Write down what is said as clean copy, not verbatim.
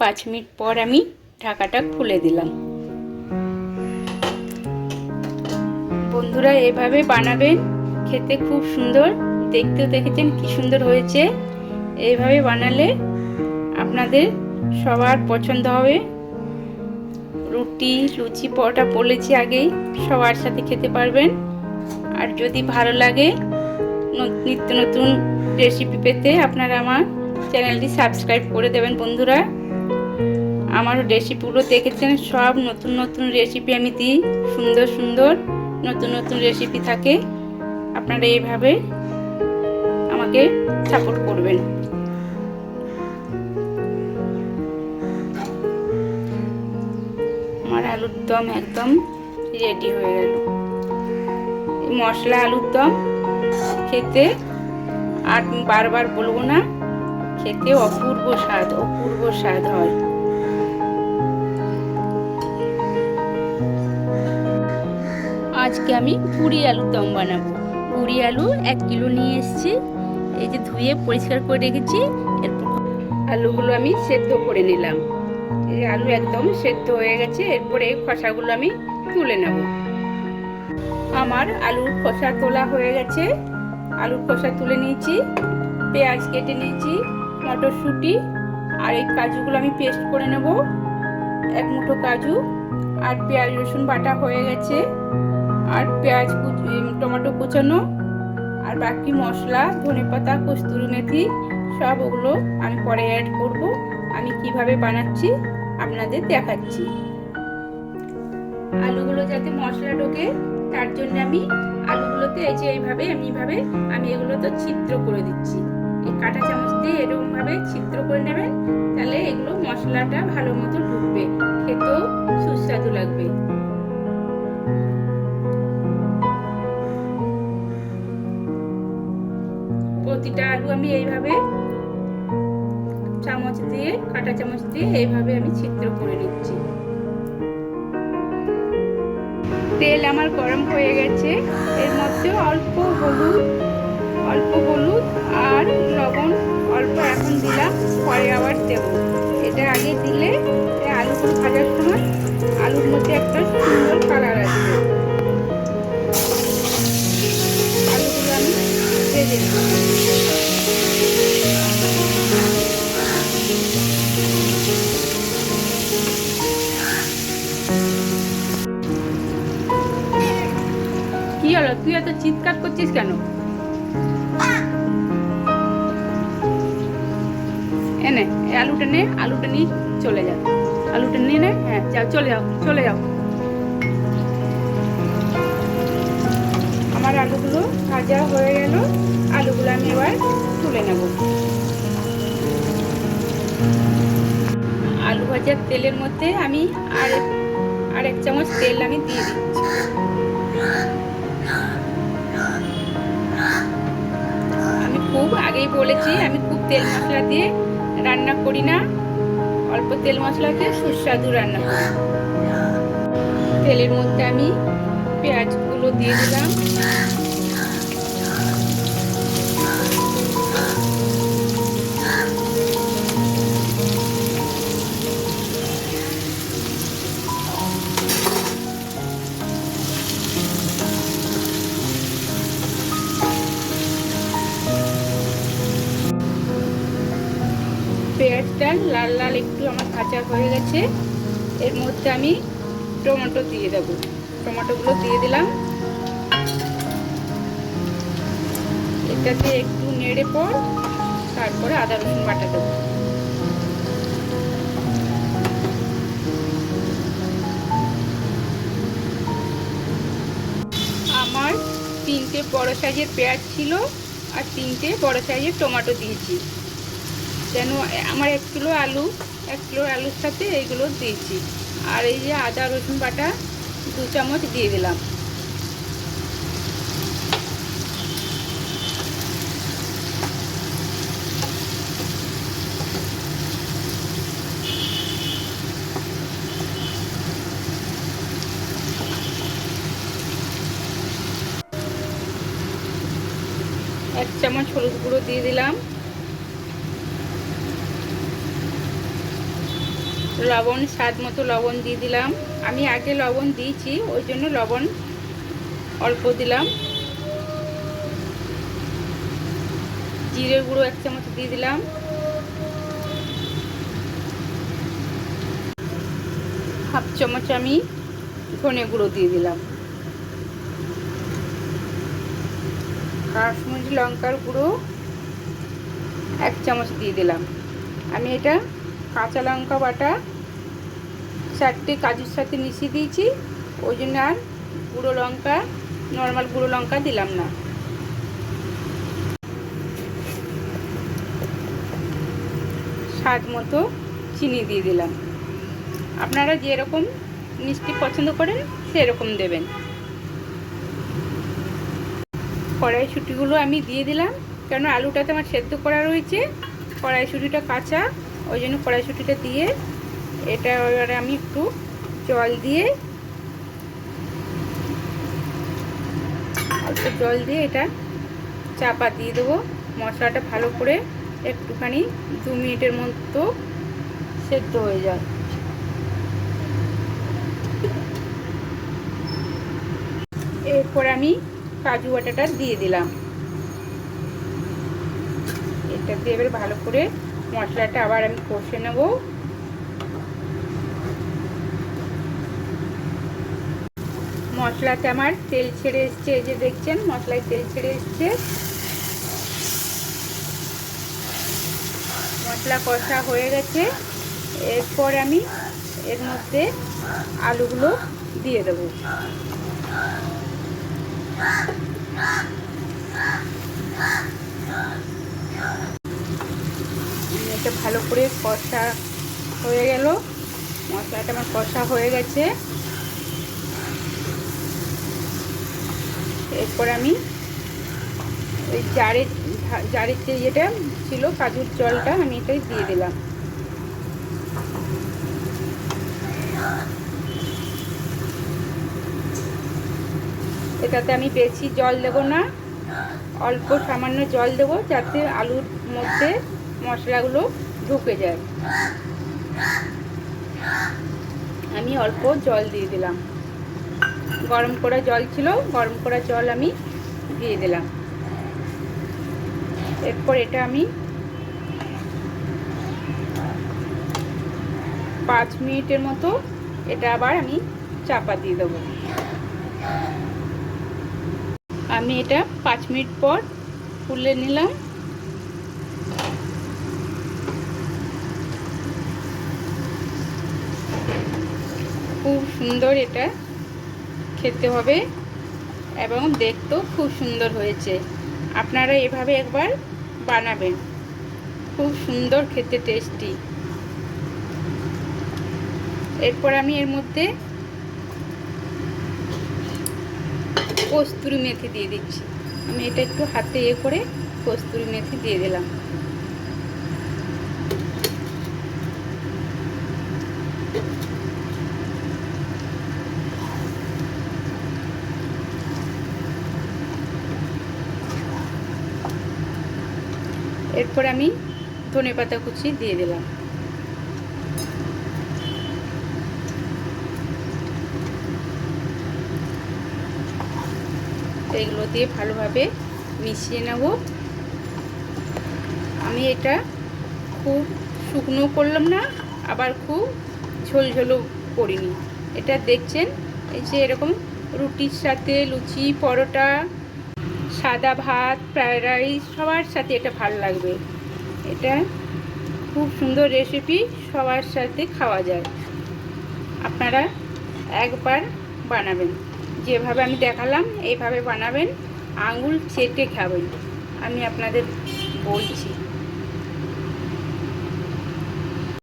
5 minute পর আমি ঢাকাটা খুলে দিলাম। বন্ধুরা এভাবে বানাবেন, খেতে খুব সুন্দর, দেখতেও দেখেছেন কি সুন্দর হয়েছে। এইভাবে বানালে আপনাদের সবার পছন্দ হবে। রুটি, লুচি, পরোটা বলেছি আগেই, সবার সাথে খেতে পারবেন। আর যদি ভালো লাগে নিত্য নতুন রেসিপি পেতে আপনারা আমার চ্যানেলটি সাবস্ক্রাইব করে দেবেন। বন্ধুরা আমার রেসিপিগুলো দেখেছেন, সব নতুন নতুন রেসিপি আমি দিই, সুন্দর সুন্দর নতুন নতুন রেসিপি থাকে। আপনারা এইভাবে আমাকে সাপোর্ট করবেন। আমার আলুর দম একদম রেডি হয়ে গেল। এই মশলা আলুর দম খেতে আর বারবার বলবো না, খেতে অপূর্ব স্বাদ হয়। আজকে আমি পুরি আলুর দম বানাবো। পুরি আলু 1 কিলো নিয়ে এসেছি, এই যে ধুয়ে পরিষ্কার করে রেখেছি। এরপর আলুগুলো আমি সেদ্ধ করে নিলাম। এই আলু একদম সেদ্ধ হয়ে গেছে। এরপরে খোসাগুলো আমি তুলে নেব। আমার আলুর খোসা তোলা হয়ে গেছে। আলুর খোসা তুলে নিয়েছি, পেঁয়াজ কেটে নিয়েছি, মটরশুঁটি আর এই কাজুগুলো আমি পেস্ট করে নেব। 1 মুঠো কাজু আর পেঁয়াজ রসুন বাটা হয়ে গেছে, আর পেঁয়াজ টমেটো কুচানো আর বাকি মশলা, ধনেপাতা, কস্তুরি মেথি সব ওগুলো আমি পরে অ্যাড করব। আমি কিভাবে বানাচ্ছি আপনাদের দেখাচ্ছি। আলুগুলো যাতে মশলা ঢোকে তার জন্য আমি আলুগুলোতে এই যে এইভাবে আমি এগুলোতে ছিদ্র করে দিচ্ছি। এই কাঁটা চামচ দিয়ে এরকম ভাবে ছিদ্র করে নেবেন, তাহলে এগুলো মশলাটা ভালো মতো ঢুকবে, খেতেও সুস্বাদু লাগবে। প্রতিটা আলু আমি এইভাবে চামচ দিয়ে, কাঁটা চামচ দিয়ে এইভাবে আমি ছিদ্র করে নিচ্ছি। তেল আমার গরম হয়ে গেছে। এর মধ্যে অল্প হলুদ আর লবণ অল্প এখন দিলাম, পরে আবার দেব। এটা আগে দিলে আলুগুলো ভাজার সময় আলুর মধ্যে একটা সুন্দর কালার আসবে। আলুগুলো আমি ভেজে নেব। কি হলো, তুই এত চিৎকার করছিস কেন? এনে আলুটা নিয়ে চলে যা। আলুটা নিয়ে নে, হ্যাঁ যাও, চলে যাও। আমার আলুগুলো ভাজা হয়ে গেল। আলুগুলো আমি এবার তুলে নেব। আলু ভাজার তেলের মধ্যে আমি আর 1 চামচ তেল আমি দিয়ে দিচ্ছি। আমি খুব আগেই বলেছি, আমি খুব তেল মশলা দিয়ে রান্না করি না, অল্প তেল মশলা দিয়ে সুস্বাদু রান্না করি। তেলের মধ্যে আমি পেঁয়াজগুলো দিয়ে দিলাম। পেঁয়াজটা লাল লাল একটু আমার ভাজা হয়ে গেছে। এর মধ্যে আমি টমেটো দিয়ে দেবো। টমেটোগুলো দিয়ে দিলাম। এটাতে একটু নেড়ে পর তারপরে আদা রসুন বাটা দেবো। আমার 3টে বড় সাইজের পেঁয়াজ ছিল আর 3টে বড় সাইজের টমেটো দিয়েছি। যেন আমার 1 কিলো আলুর সাথে এইগুলো দিয়েছি। আর এই যে আদা রসুন বাটা 2 চামচ দিয়ে দিলাম। এক চামচ হলুদ গুঁড়ো দিয়ে দিলাম। লবণ স্বাদ মতো লবণ দিয়ে দিলাম। আমি আগে লবণ দিয়েছি, ওই জন্য লবণ অল্প দিলাম। জিরের গুঁড়ো 1 চামচ দিয়ে দিলাম। হাফ চামচ আমি ধনে গুঁড়ো দিয়ে দিলাম। কাশ্মীরি লঙ্কার গুঁড়ো 1 চামচ দিয়ে দিলাম। আমি এটা কাঁচা লঙ্কা বাটা 4টে কাজুর সাথে মিশিয়ে দিয়েছি, ওই জন্য আর গুঁড়ো লঙ্কা, নর্মাল গুঁড়ো লঙ্কা দিলাম না। স্বাদ মতো চিনি দিয়ে দিলাম। আপনারা যেরকম মিষ্টি পছন্দ করেন সেরকম দেবেন। কড়াইশুঁটিগুলো আমি দিয়ে দিলাম, কেন আলুটাতে আমার সেদ্ধ করা রয়েছে, কড়াইশুঁটিটা কাঁচা, ওই জন্য কড়াইশুঁটিটা দিয়ে এটা এবারে আমি একটু জল দিয়ে, অল্প জল দিয়ে এটা চাপা দিয়ে দেবো। মশলাটা ভালো করে একটুখানি 2 মিনিটের মতো সেদ্ধ হয়ে যায়। এরপর আমি কাজু বাটাটা দিয়ে দিলাম। এটা দিয়ে এবার ভালো করে মশলাটা আবার আমি কষে নেব। মশলাতে আমার তেল ছেড়ে এসছে, এই যে দেখছেন মশলায় তেল ছেড়ে এসছে। মশলা কষা হয়ে গেছে। এরপর আমি এর মধ্যে আলুগুলো দিয়ে দেবো। এটা ভালো করে কষা হয়ে গেল, মশলাটা আমার কষা হয়ে গেছে। এরপর আমি ওই জারের যে যেটা ছিল কাজুর জলটা আমি এটাই দিয়ে দিলাম। এটাতে আমি বেশি জল দেব না, অল্প সামান্য জল দেব, যাতে আলুর মধ্যে মশলাগুলো ঢুকে যায়। আমি অল্প জল দিয়ে দিলাম। গরম করা জল ছিল, গরম করা জল আমি দিয়ে দিলাম। এরপর এটা আমি 5 মিনিটের মতো এটা আবার আমি চাপা দিয়ে দেবো। আমি এটা 5 মিনিট পর খুলে নিলাম। খুব সুন্দর এটা খেতে হবে এবং দেখতেও খুব সুন্দর হয়েছে। আপনারা এভাবে একবার বানাবেন, খুব সুন্দর খেতে, টেস্টি। এরপর আমি এর মধ্যে কস্তুরি মেথি দিয়ে দিচ্ছি। আমি এটা একটু হাতে করে কস্তুরি মেথি দিয়ে দিলাম। এরপর আমি ধনেপাতা কুচি দিয়ে দিলাম। এগুলো দিয়ে ভালোভাবে মিশিয়ে নেব। আমি এটা খুব শুকনো করলাম না, আবার খুব ঝোলঝোলও করিনি। এটা দেখছেন এই যে এরকম রুটির সাথে, লুচি, পরোটা, সাদা ভাত, ফ্রায়েড রাইস সবার সাথে এটা ভালো লাগবে। এটা খুব সুন্দর রেসিপি, সবার সাথে খাওয়া যায়। আপনারা একবার বানাবেন, যেভাবে আমি দেখালাম এইভাবে বানাবেন, আঙুল চেটে খাবেন, আমি আপনাদের বলছি।